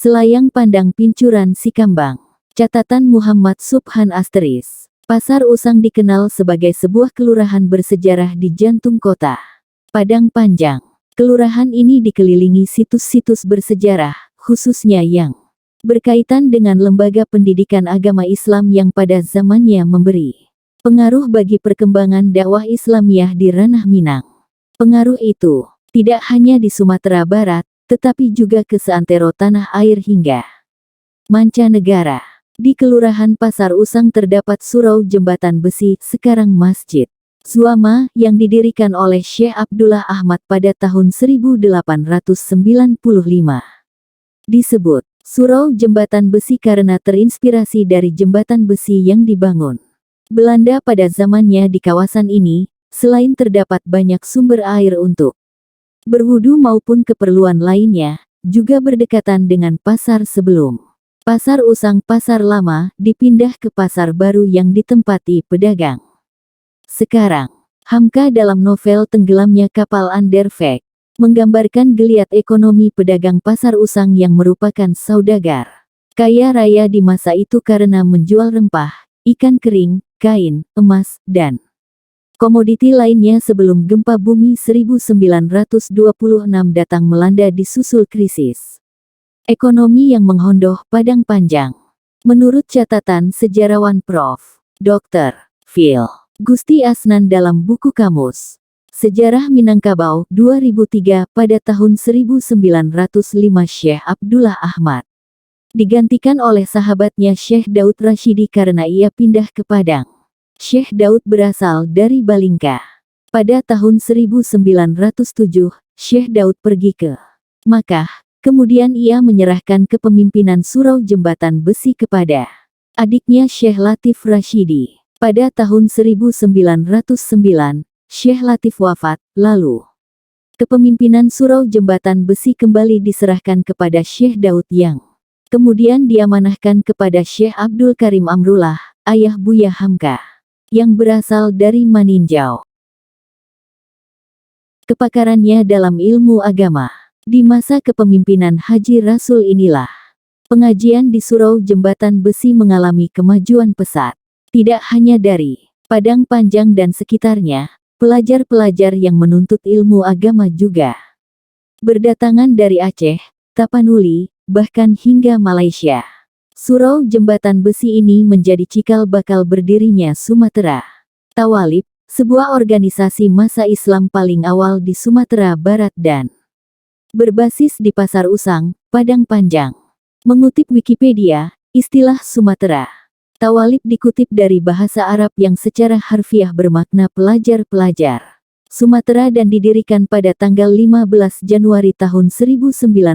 Selayang Pandang Pincuran Sikambang. Catatan Muhammad Subhan Asteris. Pasar Usang dikenal sebagai sebuah kelurahan bersejarah di jantung kota Padang Panjang. Kelurahan ini dikelilingi situs-situs bersejarah, khususnya yang berkaitan dengan lembaga pendidikan agama Islam yang pada zamannya memberi pengaruh bagi perkembangan dakwah Islamiyah di ranah Minang. Pengaruh itu tidak hanya di Sumatera Barat, tetapi juga ke seantero tanah air hingga mancanegara. Di Kelurahan Pasar Usang terdapat surau jembatan besi, sekarang Masjid Zuama, yang didirikan oleh Syekh Abdullah Ahmad pada tahun 1895. Disebut surau jembatan besi karena terinspirasi dari jembatan besi yang dibangun Belanda pada zamannya di kawasan ini. Selain terdapat banyak sumber air untuk berwudu maupun keperluan lainnya, juga berdekatan dengan pasar sebelum Pasar Usang Pasar Lama dipindah ke Pasar Baru yang ditempati pedagang. Sekarang, Hamka dalam novel Tenggelamnya Kapal Andervek menggambarkan geliat ekonomi pedagang Pasar Usang yang merupakan saudagar kaya raya di masa itu karena menjual rempah, ikan kering, kain, emas, dan komoditi lainnya sebelum gempa bumi 1926 datang melanda disusul krisis ekonomi yang menghondoh Padang Panjang. Menurut catatan sejarawan Prof. Dr. Phil. Gusti Asnan dalam buku Kamus Sejarah Minangkabau 2003 pada tahun 1905 Syekh Abdullah Ahmad digantikan oleh sahabatnya Syekh Daud Rashidi karena ia pindah ke Padang. Syekh Daud berasal dari Balingka. Pada tahun 1907, Syekh Daud pergi ke Makkah, kemudian ia menyerahkan kepemimpinan surau jembatan besi kepada adiknya Syekh Latif Rashidi. Pada tahun 1909, Syekh Latif wafat, lalu kepemimpinan surau jembatan besi kembali diserahkan kepada Syekh Daud yang kemudian diamanahkan kepada Syekh Abdul Karim Amrullah, ayah Buya Hamka, yang berasal dari Maninjau. Kepakarannya dalam ilmu agama. Di masa kepemimpinan Haji Rasul inilah pengajian di surau jembatan besi mengalami kemajuan pesat. Tidak hanya dari Padang Panjang dan sekitarnya, pelajar-pelajar yang menuntut ilmu agama juga berdatangan dari Aceh, Tapanuli, bahkan hingga Malaysia. Surau jembatan besi ini menjadi cikal bakal berdirinya Sumatera Tawalib, sebuah organisasi massa Islam paling awal di Sumatera Barat dan berbasis di Pasar Usang, Padang Panjang. Mengutip Wikipedia, istilah Sumatera Tawalib dikutip dari bahasa Arab yang secara harfiah bermakna pelajar-pelajar Sumatera dan didirikan pada tanggal 15 Januari tahun 1919.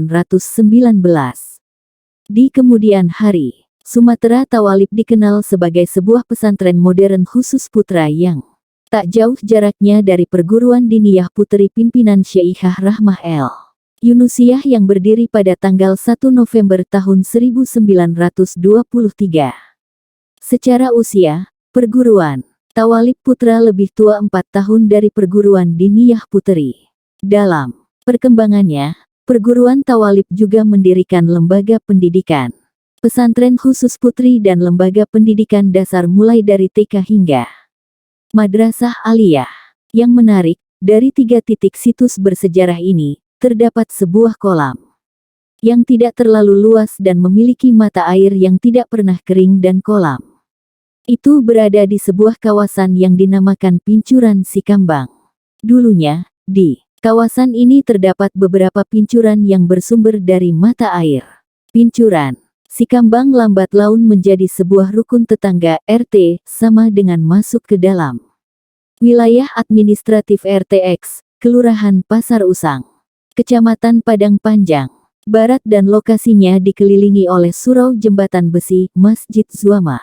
Di kemudian hari, Sumatera Tawalib dikenal sebagai sebuah pesantren modern khusus putra yang tak jauh jaraknya dari perguruan diniyah putri pimpinan Syekhah Rahmah El Yunusiyah yang berdiri pada tanggal 1 November tahun 1923. Secara usia, perguruan Tawalib Putra lebih tua 4 tahun dari perguruan diniyah putri. Dalam perkembangannya, perguruan Tawalib juga mendirikan lembaga pendidikan, pesantren khusus putri dan lembaga pendidikan dasar mulai dari TK hingga Madrasah Aliyah. Yang menarik, dari 3 titik situs bersejarah ini, terdapat sebuah kolam yang tidak terlalu luas dan memiliki mata air yang tidak pernah kering dan kolam itu berada di sebuah kawasan yang dinamakan Pincuran Sikambang. Dulunya, di kawasan ini terdapat beberapa pincuran yang bersumber dari mata air. Pincuran Sikambang lambat laun menjadi sebuah rukun tetangga RT, sama dengan masuk ke dalam wilayah administratif RTX, Kelurahan Pasar Usang, Kecamatan Padang Panjang, Barat dan lokasinya dikelilingi oleh surau jembatan besi, Masjid Zuama,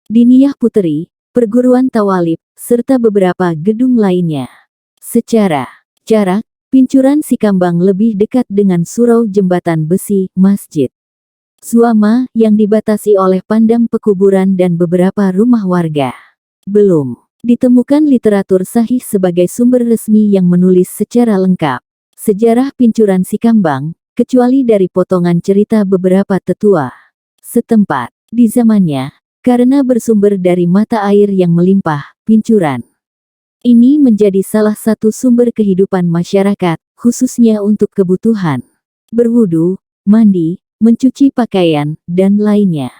diniyah putri, perguruan Tawalib, serta beberapa gedung lainnya. Secara jarak, Pincuran Sikambang lebih dekat dengan surau jembatan besi, Masjid Zuama, yang dibatasi oleh pandang pekuburan dan beberapa rumah warga. Belum ditemukan literatur sahih sebagai sumber resmi yang menulis secara lengkap sejarah Pincuran Sikambang, kecuali dari potongan cerita beberapa tetua setempat. Di zamannya, karena bersumber dari mata air yang melimpah, Pincuran ini menjadi salah satu sumber kehidupan masyarakat, khususnya untuk kebutuhan berwudu, mandi, mencuci pakaian, dan lainnya.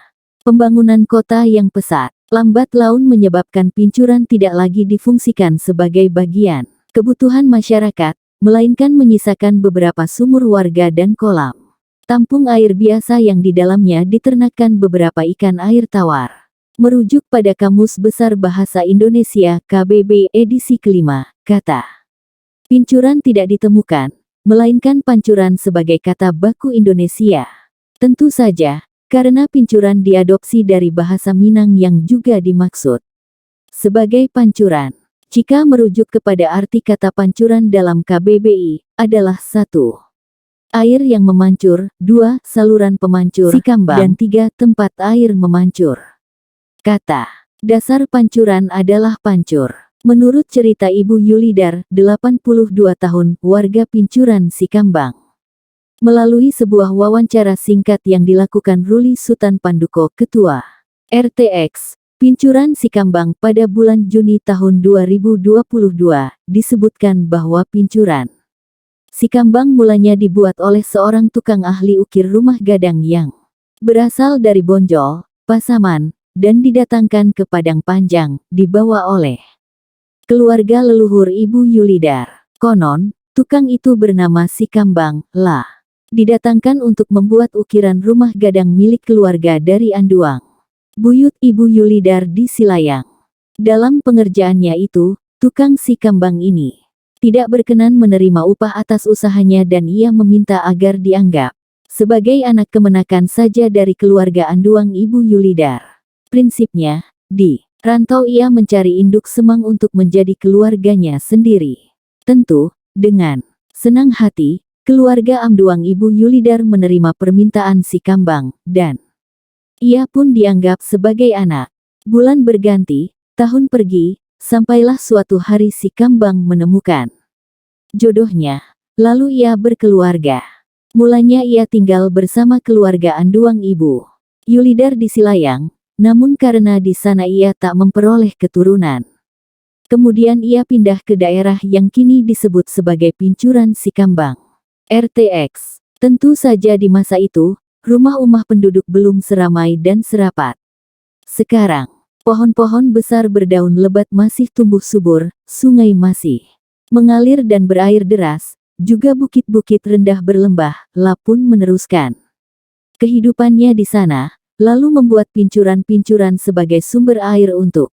Pembangunan kota yang pesat, lambat laun menyebabkan Pincuran tidak lagi difungsikan sebagai bagian kebutuhan masyarakat, melainkan menyisakan beberapa sumur warga dan kolam tampung air biasa yang di dalamnya diternakan beberapa ikan air tawar. Merujuk pada Kamus Besar Bahasa Indonesia KBB edisi kelima, kata Pincuran tidak ditemukan, melainkan Pancuran sebagai kata baku Indonesia. Tentu saja, karena Pincuran diadopsi dari bahasa Minang yang juga dimaksud sebagai pancuran. Jika merujuk kepada arti kata pancuran dalam KBBI, adalah 1. Air yang memancur, 2. Saluran pemancur, Sikambang, dan 3. Tempat air memancur. Kata dasar pancuran adalah pancur. Menurut cerita Ibu Yulidar, 82 tahun, warga Pincuran Sikambang. Melalui sebuah wawancara singkat yang dilakukan Ruli Sutan Panduko, Ketua RTX Pincuran Sikambang pada bulan Juni tahun 2022, disebutkan bahwa Pincuran Sikambang mulanya dibuat oleh seorang tukang ahli ukir rumah gadang yang berasal dari Bonjol, Pasaman, dan didatangkan ke Padang Panjang, dibawa oleh keluarga leluhur Ibu Yulidar. Konon, tukang itu bernama Sikambang, didatangkan untuk membuat ukiran rumah gadang milik keluarga dari Anduang, buyut Ibu Yulidar di Silayang. Dalam pengerjaannya itu, tukang Sikambang ini tidak berkenan menerima upah atas usahanya dan ia meminta agar dianggap sebagai anak kemenakan saja dari keluarga Anduang Ibu Yulidar. Prinsipnya, di rantau ia mencari induk semang untuk menjadi keluarganya sendiri. Tentu, dengan senang hati, keluarga Anduang Ibu Yulidar menerima permintaan Sikambang, dan ia pun dianggap sebagai anak. Bulan berganti, tahun pergi, sampailah suatu hari Sikambang menemukan jodohnya, lalu ia berkeluarga. Mulanya ia tinggal bersama keluarga Anduang Ibu Yulidar di Silayang, namun karena di sana ia tak memperoleh keturunan. Kemudian ia pindah ke daerah yang kini disebut sebagai Pincuran Sikambang. RTX. Tentu saja di masa itu, rumah-rumah penduduk belum seramai dan serapat sekarang. Pohon-pohon besar berdaun lebat masih tumbuh subur, sungai masih mengalir dan berair deras, juga bukit-bukit rendah berlembah, pun meneruskan kehidupannya di sana, lalu membuat pincuran-pincuran sebagai sumber air untuk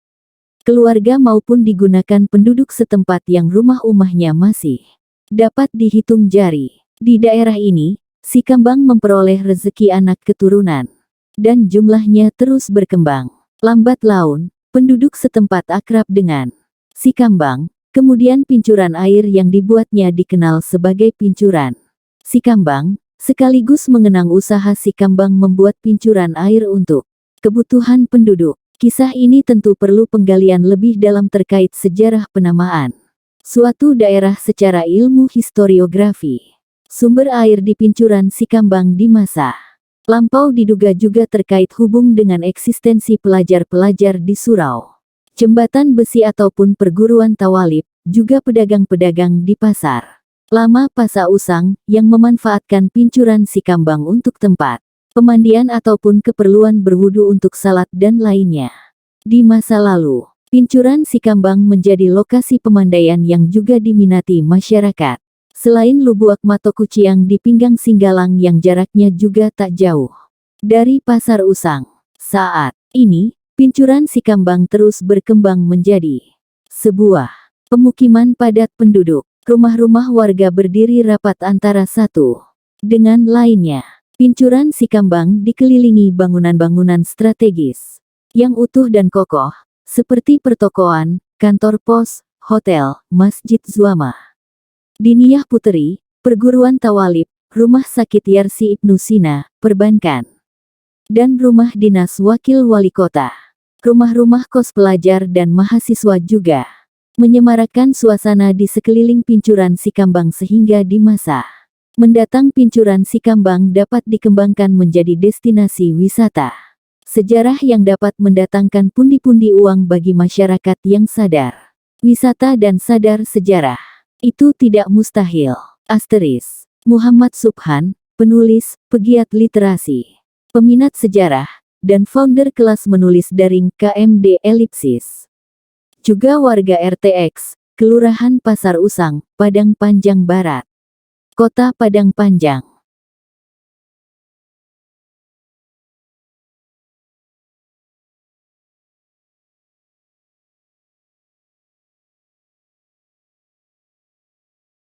keluarga maupun digunakan penduduk setempat yang rumah-rumahnya masih dapat dihitung jari. Di daerah ini, Sikambang memperoleh rezeki anak keturunan, dan jumlahnya terus berkembang. Lambat laun, penduduk setempat akrab dengan Sikambang, kemudian pincuran air yang dibuatnya dikenal sebagai Pincuran Sikambang, sekaligus mengenang usaha Sikambang membuat pincuran air untuk kebutuhan penduduk. Kisah ini tentu perlu penggalian lebih dalam terkait sejarah penamaan suatu daerah secara ilmu historiografi. Sumber air di Pincuran Sikambang di masa lampau diduga juga terkait hubung dengan eksistensi pelajar-pelajar di surau, jembatan besi ataupun perguruan tawalib, juga pedagang-pedagang di pasar lama Pasa Usang yang memanfaatkan Pincuran Sikambang untuk tempat pemandian ataupun keperluan berwudu untuk salat dan lainnya. Di masa lalu, Pincuran Sikambang menjadi lokasi pemandaian yang juga diminati masyarakat. Selain Lubuak Matokuciang di Pinggang Singgalang yang jaraknya juga tak jauh dari Pasar Usang. Saat ini, Pincuran Sikambang terus berkembang menjadi sebuah pemukiman padat penduduk. Rumah-rumah warga berdiri rapat antara satu dengan lainnya. Pincuran Sikambang dikelilingi bangunan-bangunan strategis yang utuh dan kokoh, seperti pertokoan, kantor pos, hotel, masjid Zuama, Diniyah Puteri, perguruan tawalib, rumah sakit Yarsi Ibnu Sina, perbankan, dan rumah dinas wakil wali kota. Rumah-rumah kos pelajar dan mahasiswa juga menyemarakan suasana di sekeliling Pincuran Sikambang sehingga di masa Mendatang Pincuran Sikambang dapat dikembangkan menjadi destinasi wisata. Sejarah yang dapat mendatangkan pundi-pundi uang bagi masyarakat yang sadar wisata dan sadar sejarah. Itu tidak mustahil. Asteris. Muhammad Subhan, penulis, pegiat literasi, peminat sejarah, dan founder kelas menulis daring KMD Elipsis. Juga warga RTX, Kelurahan Pasar Usang, Padang Panjang Barat, Kota Padang Panjang.